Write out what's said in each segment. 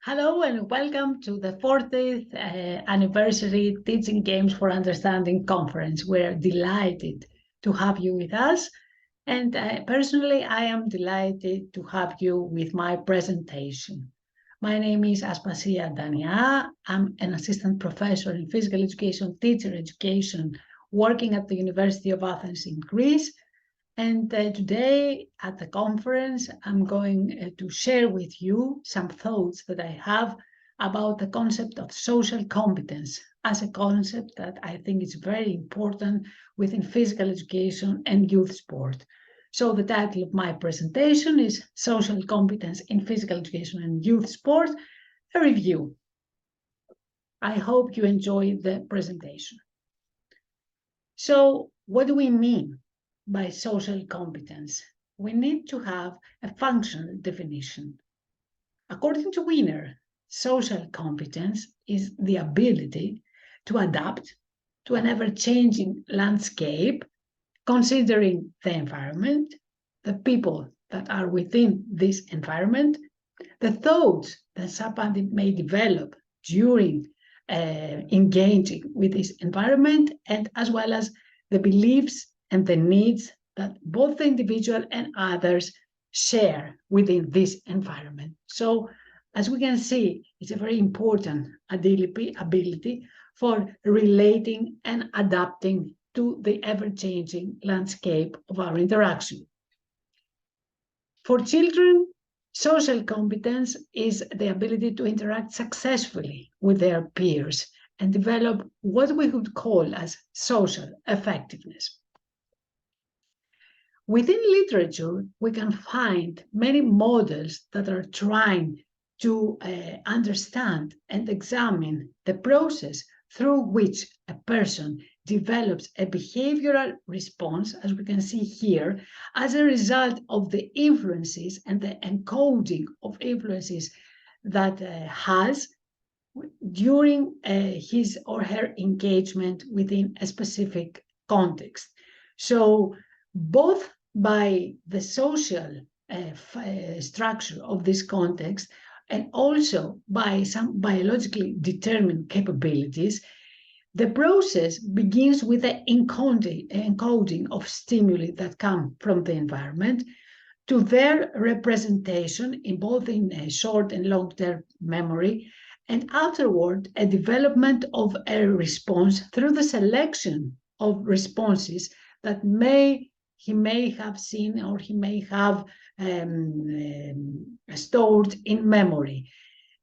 Hello and welcome to the 40th anniversary Teaching Games for Understanding conference. We're delighted to have you with us. And personally, I am delighted to have you with my presentation. My name is Aspasia Dania. I'm an assistant professor in physical education, teacher education, working at the University of Athens in Greece. And today at the conference, I'm going to share with you some thoughts that I have about the concept of social competence as a concept that I think is very important within physical education and youth sport. So the title of my presentation is Social Competence in Physical Education and Youth Sport, a review. I hope you enjoy the presentation. So what do we mean by social competence? We need to have a functional definition. According to Wiener, social competence is the ability to adapt to an ever-changing landscape, considering the environment, the people that are within this environment, the thoughts that somebody may develop during engaging with this environment, and as well as the beliefs and the needs that both the individual and others share within this environment. So, as we can see, it's a very important ability for relating and adapting to the ever-changing landscape of our interaction. For children, social competence is the ability to interact successfully with their peers and develop what we would call as social effectiveness. Within literature, we can find many models that are trying to understand and examine the process through which a person develops a behavioral response, as we can see here, as a result of the influences and the encoding of influences that has during his or her engagement within a specific context. So both by the social structure of this context and also by some biologically determined capabilities, the process begins with the encoding of stimuli that come from the environment to their representation in both in short and long-term memory, and afterward a development of a response through the selection of responses that he may have seen or he may have stored in memory.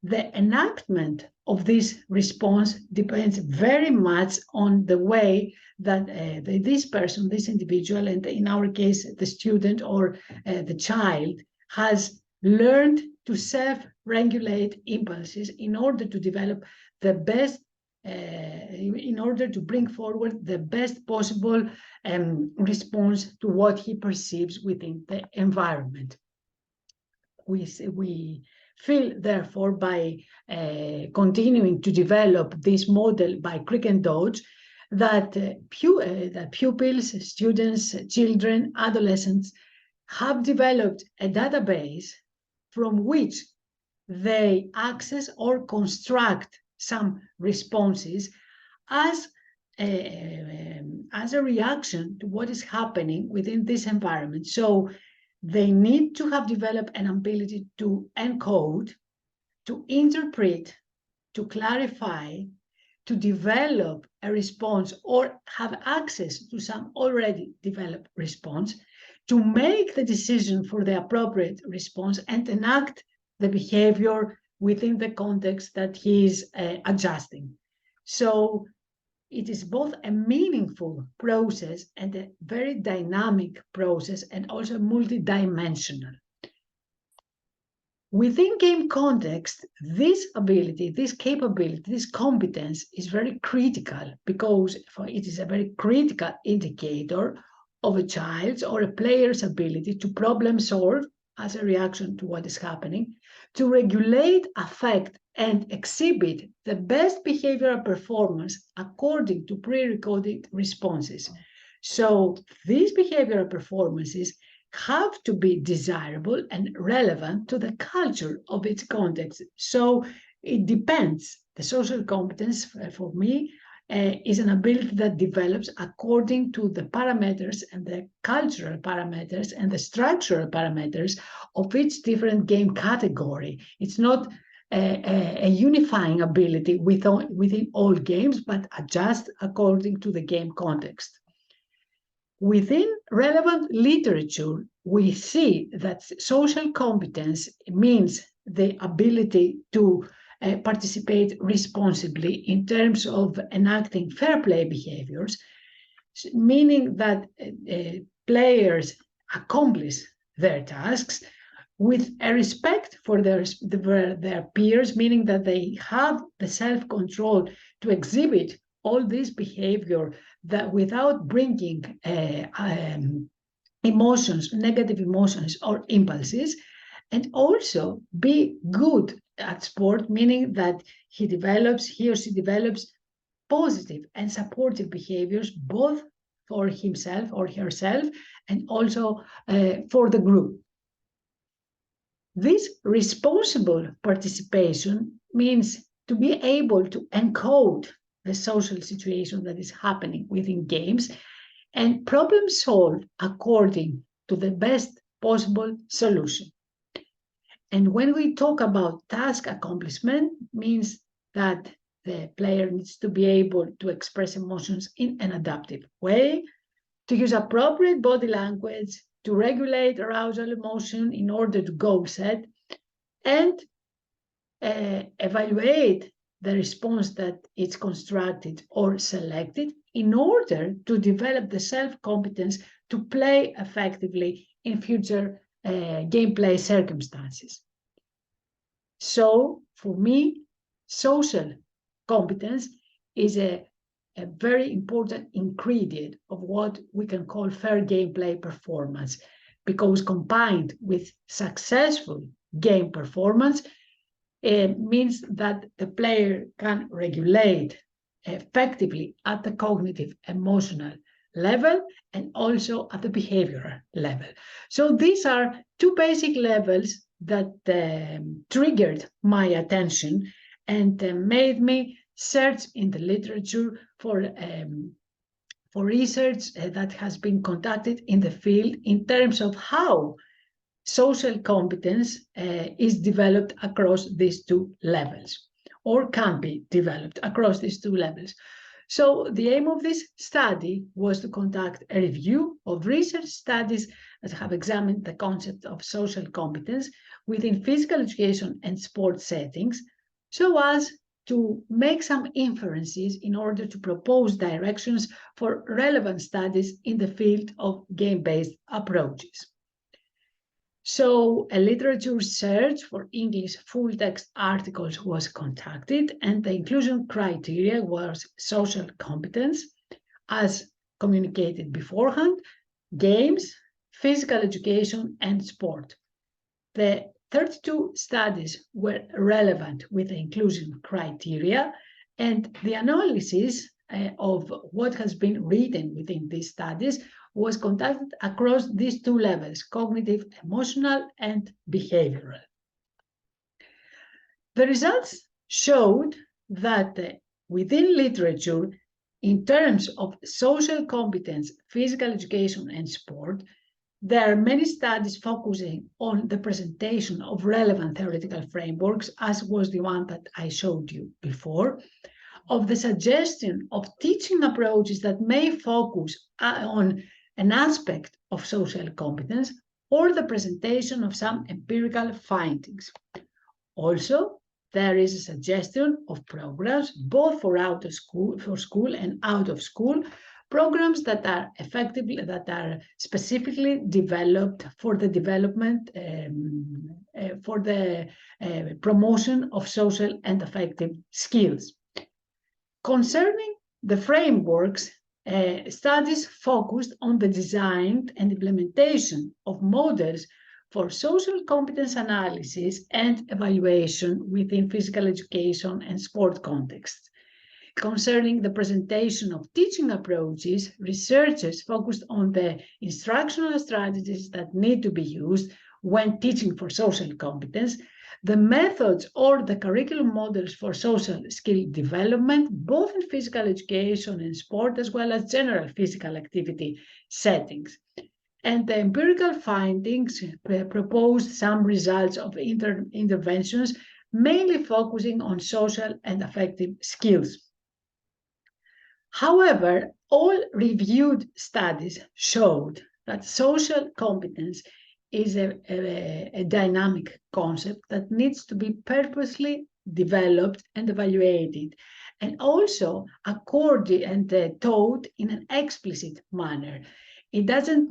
The enactment of this response depends very much on the way that this person, this individual, and in our case, the student or the child, has learned to self-regulate impulses in order to develop the best in order to bring forward the best possible response to what he perceives within the environment. We feel, therefore, by continuing to develop this model by Crick and Dodge, that pupils, students, children, adolescents have developed a database from which they access or construct some responses as a reaction to what is happening within this environment. So they need to have developed an ability to encode, to interpret, to clarify, to develop a response or have access to some already developed response, to make the decision for the appropriate response and enact the behavior within the context that he is adjusting. So it is both a meaningful process and a very dynamic process and also multidimensional. Within game context, this ability, this capability, this competence is very critical because it is a very critical indicator of a child's or a player's ability to problem solve as a reaction to what is happening, to regulate, affect, and exhibit the best behavioral performance according to pre-recorded responses. So these behavioral performances have to be desirable and relevant to the culture of its context. So it depends. The social competence, for me, is an ability that develops according to the parameters and the cultural parameters and the structural parameters of each different game category. It's not a unifying ability within all games, but adjust according to the game context. Within relevant literature, we see that social competence means the ability to participate responsibly in terms of enacting fair play behaviors, meaning that players accomplish their tasks with a respect for their peers, meaning that they have the self-control to exhibit all this behavior that without bringing emotions, negative emotions or impulses, and also be good at sport, meaning that he or she develops positive and supportive behaviors, both for himself or herself, and also for the group. This responsible participation means to be able to encode the social situation that is happening within games and problem solve according to the best possible solution. And when we talk about task accomplishment, means that the player needs to be able to express emotions in an adaptive way, to use appropriate body language, to regulate arousal emotion in order to goal set, and evaluate the response that is constructed or selected in order to develop the self-competence to play effectively in future gameplay circumstances. So for me, social competence is a very important ingredient of what we can call fair gameplay performance, because combined with successful game performance, it means that the player can regulate effectively at the cognitive-emotional level and also at the behavioral level. So these are two basic levels that triggered my attention and made me search in the literature for research that has been conducted in the field in terms of how social competence is developed across these two levels, or can be developed across these two levels. So the aim of this study was to conduct a review of research studies that have examined the concept of social competence within physical education and sport settings, so as to make some inferences in order to propose directions for relevant studies in the field of game-based approaches. So a literature search for English full-text articles was conducted, and the inclusion criteria was social competence, as communicated beforehand, games, physical education, and sport. The 32 studies were relevant with the inclusion criteria, and the analysis of what has been written within these studies was conducted across these two levels, cognitive, emotional, and behavioral. The results showed that within literature, in terms of social competence, physical education, and sport, there are many studies focusing on the presentation of relevant theoretical frameworks, as was the one that I showed you before, of the suggestion of teaching approaches that may focus on an aspect of social competence, or the presentation of some empirical findings. Also, there is a suggestion of programs, both for school and out of school, programs that are specifically developed for the development, for the promotion of social and affective skills. Concerning the frameworks, studies focused on the design and implementation of models for social competence analysis and evaluation within physical education and sport contexts. concerning the presentation of teaching approaches, researchers focused on the instructional strategies that need to be used when teaching for social competence, the methods or the curriculum models for social skill development, both in physical education and sport, as well as general physical activity settings. And the empirical findings proposed some results of interventions, mainly focusing on social and affective skills. However, all reviewed studies showed that social competence is a dynamic concept that needs to be purposely developed and evaluated, and also accorded and taught in an explicit manner. It doesn't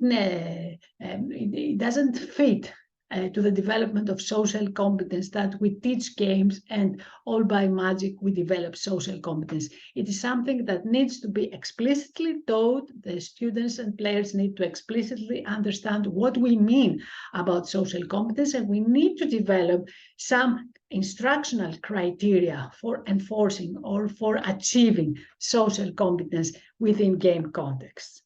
fit to the development of social competence that we teach games and all by magic we develop social competence. It is something that needs to be explicitly taught. The students and players need to explicitly understand what we mean about social competence, and we need to develop some instructional criteria for enforcing or for achieving social competence within game contexts.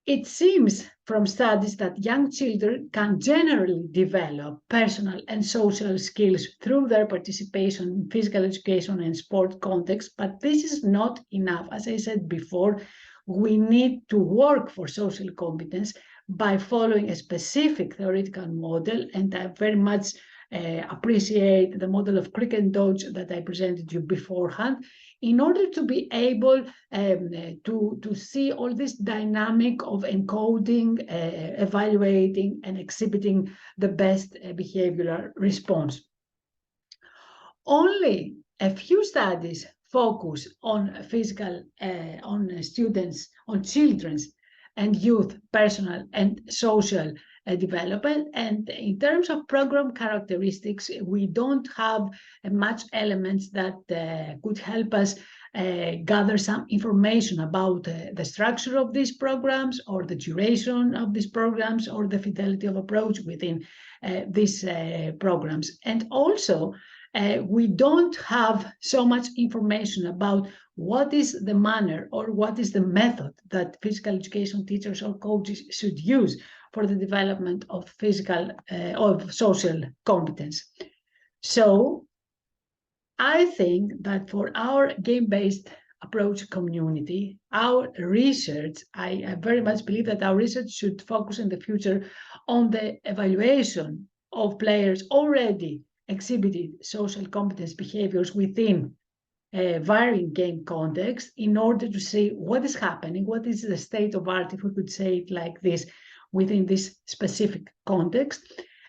It seems from studies that young children can generally develop personal and social skills through their participation in physical education and sport context, but this is not enough. As I said before, we need to work for social competence by following a specific theoretical model, and I very much appreciate the model of click and dodge that I presented you beforehand, in order to be able to see all this dynamic of encoding, evaluating, and exhibiting the best behavioral response. Only a few studies focus on children's and youth personal and social development, and in terms of program characteristics, we don't have much elements that could help us gather some information about the structure of these programs, or the duration of these programs, or the fidelity of approach within these programs. And also, we don't have so much information about what is the manner or what is the method that physical education teachers or coaches should use for the development of social competence. So I think that for our game-based approach community, our research, I very much believe that our research should focus in the future on the evaluation of players already exhibited social competence behaviors within varying game contexts, in order to see what is happening, what is the state of art, if we could say it like this, within this specific context.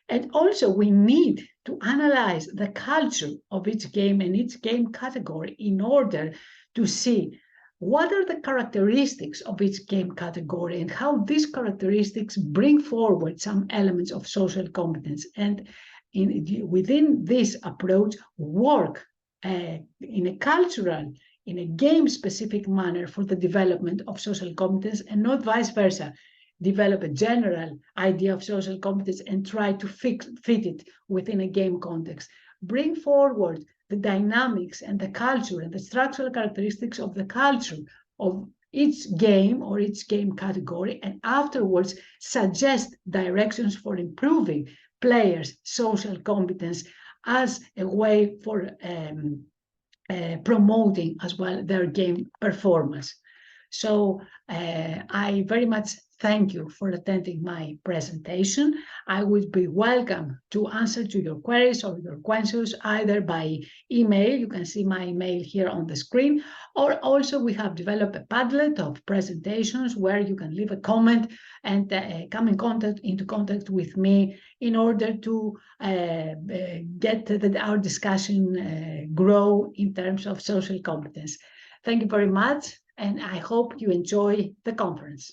And also we need to analyze the culture of each game and each game category in order to see what are the characteristics of each game category and how these characteristics bring forward some elements of social competence. And within this approach, work in a cultural, in a game-specific manner for the development of social competence, and not vice versa. Develop a general idea of social competence and try to fit it within a game context. Bring forward the dynamics and the culture and the structural characteristics of the culture of each game or each game category, and afterwards suggest directions for improving players' social competence as a way for promoting as well their game performance. So I very much thank you for attending my presentation. I would be welcome to answer to your queries or your questions either by email. You can see my email here on the screen, or also we have developed a Padlet of presentations where you can leave a comment and come into contact with me in order to get our discussion grow in terms of social competence. Thank you very much, and I hope you enjoy the conference.